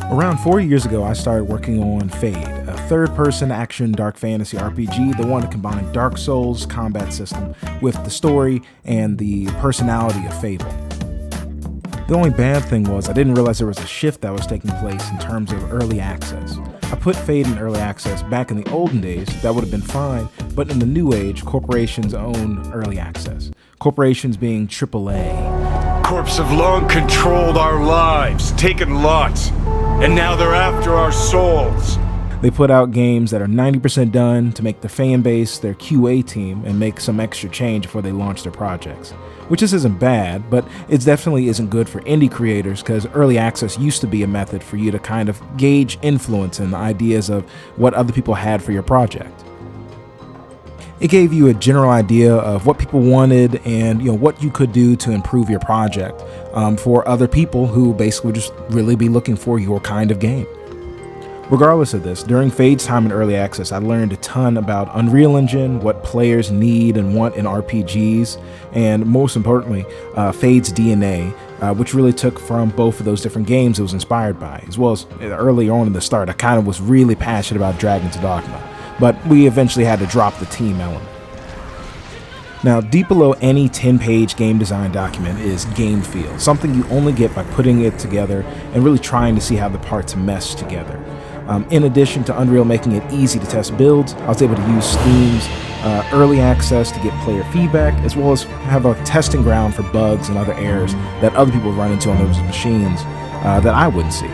Around 4 years ago, I started working on Fade, a third-person action dark fantasy RPG that wanted to combine Dark Souls' combat system with the story and the personality of Fable. The only bad thing was I didn't realize there was a shift that was taking place in terms of early access. I put Fade in early access back in the olden days, that would have been fine, but in the new age, corporations own early access. Corporations being AAA. Corps have long controlled our lives, taken lots, and now they're after our souls. They put out games that are 90% done to make the fan base their QA team and make some extra change before they launch their projects. Which just isn't bad, but it definitely isn't good for indie creators because early access used to be a method for you to kind of gauge influence and the ideas of what other people had for your project. It gave you a general idea of what people wanted and what you could do to improve your project for other people who basically just really be looking for your kind of game. Regardless of this, during Fade's time in early access, I learned a ton about Unreal Engine, what players need and want in RPGs, and most importantly, Fade's DNA, which really took from both of those different games it was inspired by, as well as early on in the start, I kind of was really passionate about Dragon's Dogma, but we eventually had to drop the team element. Now, deep below any 10-page game design document is game feel, something you only get by putting it together and really trying to see how the parts mesh together. In addition to Unreal making it easy to test builds, I was able to use Steam's early access to get player feedback, as well as have a testing ground for bugs and other errors that other people run into on those machines that I wouldn't see.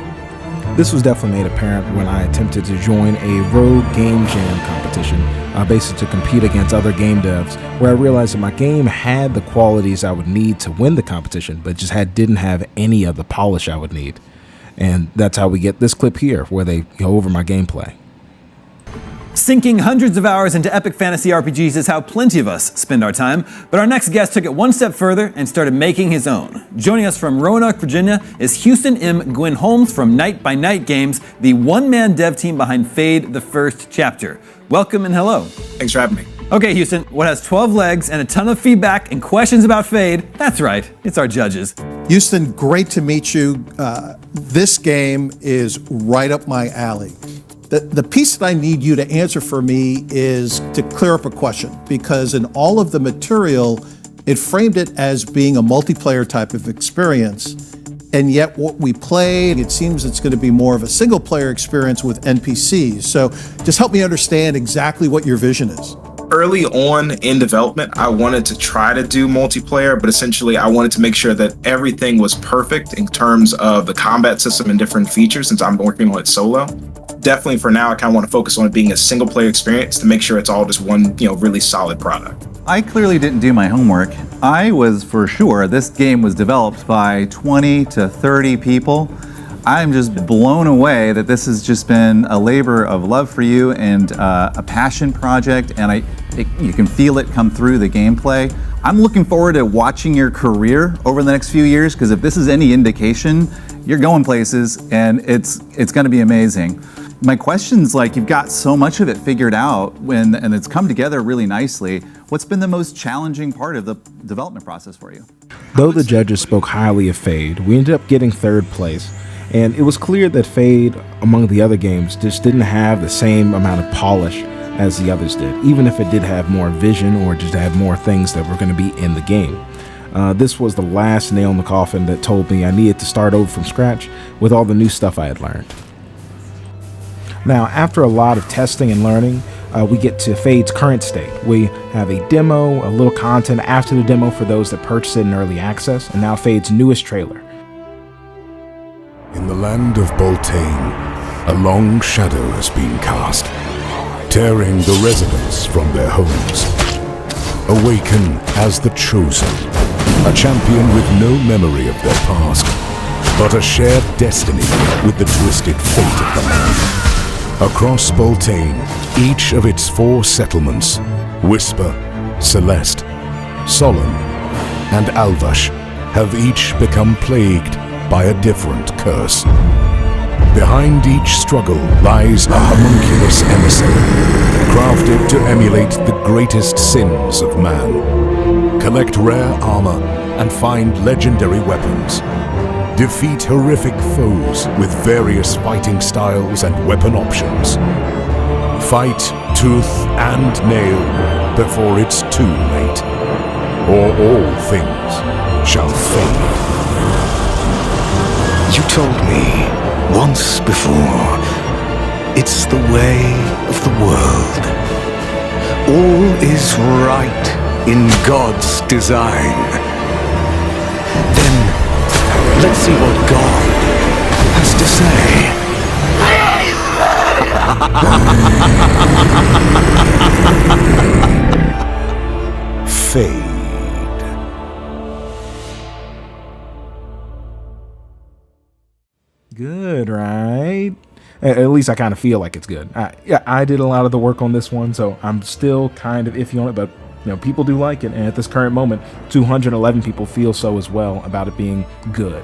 This was definitely made apparent when I attempted to join a Rogue Game Jam competition, basically to compete against other game devs, where I realized that my game had the qualities I would need to win the competition, but just didn't have any of the polish I would need. And that's how we get this clip here, where they go over my gameplay. Sinking hundreds of hours into epic fantasy RPGs is how plenty of us spend our time, but our next guest took it one step further and started making his own. Joining us from Roanoke, Virginia is Houston M. Gwyn Holmes from Night by Night Games, the one-man dev team behind Fade, the first chapter. Welcome and hello. Thanks for having me. Okay, Houston, what has 12 legs and a ton of feedback and questions about Fade? That's right, it's our judges. Houston, great to meet you. This game is right up my alley. The piece that I need you to answer for me is to clear up a question, because in all of the material, it framed it as being a multiplayer type of experience. And yet what we played, it seems it's going to be more of a single player experience with NPCs. So just help me understand exactly what your vision is. Early on in development, I wanted to try to do multiplayer, but essentially I wanted to make sure that everything was perfect in terms of the combat system and different features, since I'm working on it solo. Definitely for now, I kind of want to focus on it being a single player experience to make sure it's all just one, really solid product. I clearly didn't do my homework. I was for sure this game was developed by 20 to 30 people. I'm just blown away that this has just been a labor of love for you and a passion project, and you can feel it come through the gameplay. I'm looking forward to watching your career over the next few years, because if this is any indication, you're going places and it's going to be amazing. My question's you've got so much of it figured out and it's come together really nicely. What's been the most challenging part of the development process for you? Though the judges spoke highly of Fade, we ended up getting third place. And it was clear that Fade, among the other games, just didn't have the same amount of polish as the others did, even if it did have more vision or just had more things that were going to be in the game. This was the last nail in the coffin that told me I needed to start over from scratch with all the new stuff I had learned. Now, after a lot of testing and learning, we get to Fade's current state. We have a demo, a little content after the demo for those that purchased it in early access, and now Fade's newest trailer. In the land of Baltane, a long shadow has been cast, tearing the residents from their homes. Awaken as the Chosen, a champion with no memory of their past, but a shared destiny with the twisted fate of the land. Across Baltane, each of its 4 settlements, Whisper, Celeste, Solemn, and Alvash, have each become plagued by a different curse. Behind each struggle lies a homunculus emissary, crafted to emulate the greatest sins of man. Collect rare armor and find legendary weapons. Defeat horrific foes with various fighting styles and weapon options. Fight tooth and nail before it's too late, or all things shall fade. You told me once before, it's the way of the world. All is right in God's design. Then let's see what God has to say. Fade. Good, right? At least I kind of feel like it's good. I did a lot of the work on this one, so I'm still kind of iffy on it, but people do like it, and at this current moment, 211 people feel so as well about it being good.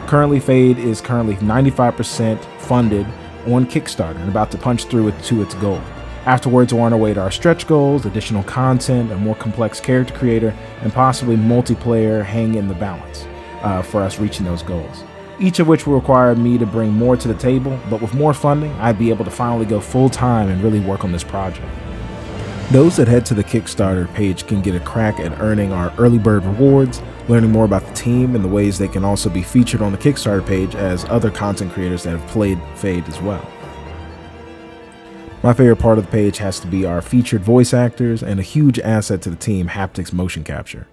Currently, Fade is currently 95% funded on Kickstarter and about to punch through it to its goal. Afterwards, we're on our way to our stretch goals, additional content, a more complex character creator, and possibly multiplayer hang in the balance for us reaching those goals. Each of which will require me to bring more to the table, but with more funding, I'd be able to finally go full time and really work on this project. Those that head to the Kickstarter page can get a crack at earning our early bird rewards, learning more about the team, and the ways they can also be featured on the Kickstarter page as other content creators that have played Fade as well. My favorite part of the page has to be our featured voice actors and a huge asset to the team, haptics motion capture.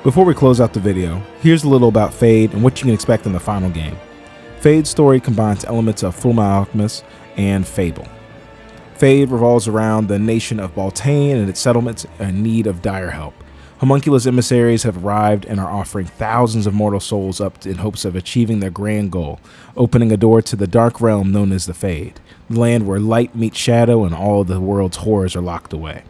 Before we close out the video, here's a little about Fade and what you can expect in the final game. Fade's story combines elements of Fullmetal Alchemist and Fable. Fade revolves around the nation of Baltane and its settlements in need of dire help. Homunculus emissaries have arrived and are offering thousands of mortal souls up in hopes of achieving their grand goal, opening a door to the dark realm known as the Fade, the land where light meets shadow and all of the world's horrors are locked away.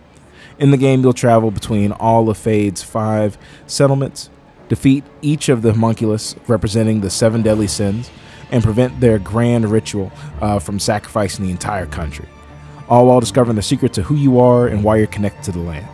In the game, you'll travel between all of Fade's 5 settlements, defeat each of the homunculus representing the 7 deadly sins, and prevent their grand ritual from sacrificing the entire country, all while discovering the secret to who you are and why you're connected to the land.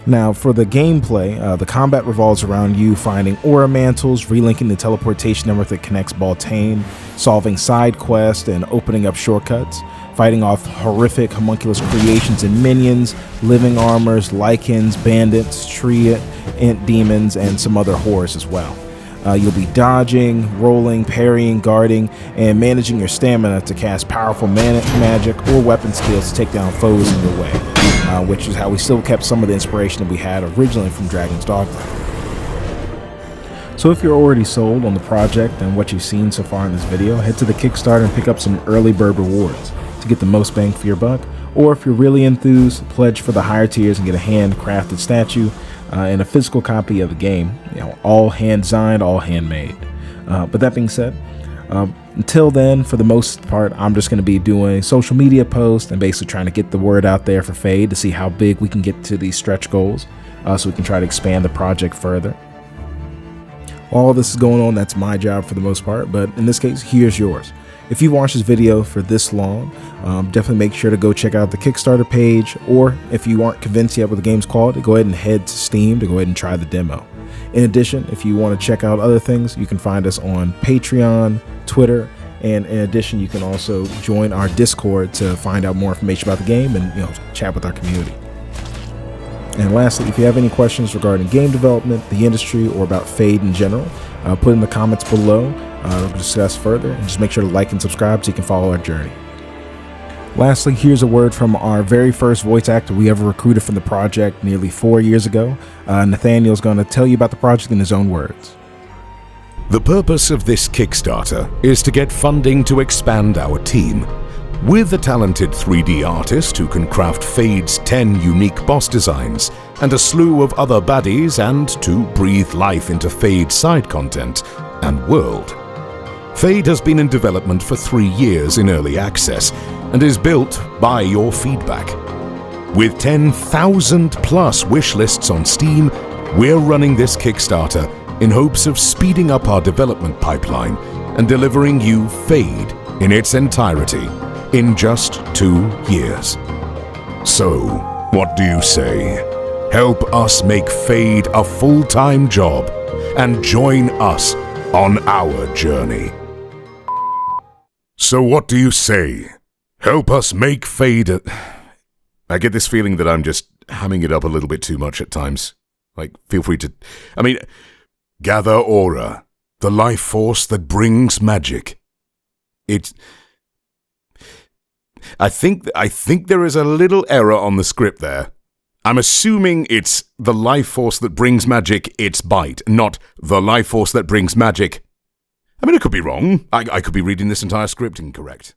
Now, for the gameplay, the combat revolves around you finding aura mantles, relinking the teleportation network that connects Baltane, solving side quests, and opening up shortcuts, fighting off horrific homunculus creations and minions, living armors, lichens, bandits, tree ant demons, and some other horrors as well. You'll be dodging, rolling, parrying, guarding, and managing your stamina to cast powerful magic or weapon skills to take down foes in your way, which is how we still kept some of the inspiration that we had originally from Dragon's Dogma. So if you're already sold on the project and what you've seen so far in this video, head to the Kickstarter and pick up some early bird rewards to get the most bang for your buck, or if you're really enthused, pledge for the higher tiers and get a handcrafted statue and a physical copy of the game, all hand designed, all handmade. But that being said, until then, for the most part, I'm just going to be doing social media posts and basically trying to get the word out there for Fade to see how big we can get to these stretch goals, so we can try to expand the project further. While all this is going on, that's my job for the most part, but in this case, here's yours. If you've watched this video for this long, definitely make sure to go check out the Kickstarter page, or if you aren't convinced yet what the game's called, go ahead and head to Steam to go ahead and try the demo. In addition, if you want to check out other things, you can find us on Patreon, Twitter, and in addition, you can also join our Discord to find out more information about the game and chat with our community. And lastly, if you have any questions regarding game development, the industry, or about Fade in general, put in the comments below. We'll discuss further, and just make sure to like and subscribe so you can follow our journey. Lastly, here's a word from our very first voice actor we ever recruited from the project nearly 4 years ago. Nathaniel's going to tell you about the project in his own words. The purpose of this Kickstarter is to get funding to expand our team. With a talented 3D artist who can craft Fade's 10 unique boss designs and a slew of other baddies, and to breathe life into Fade's side content and world. Fade has been in development for 3 years in early access and is built by your feedback. With 10,000 plus wish lists on Steam, We're running this Kickstarter in hopes of speeding up our development pipeline and delivering you Fade in its entirety in just 2 years. So, what do you say? Help us make Fade a full-time job and join us on our journey. So what do you say? Help us make Fade a... I get this feeling that I'm just hamming it up a little bit too much at times. Like, feel free to... gather aura, the life force that brings magic. I think there is a little error on the script there. I'm assuming it's the life force that brings magic, its bite, not the life force that brings magic. I mean, I could be wrong. I could be reading this entire script incorrect.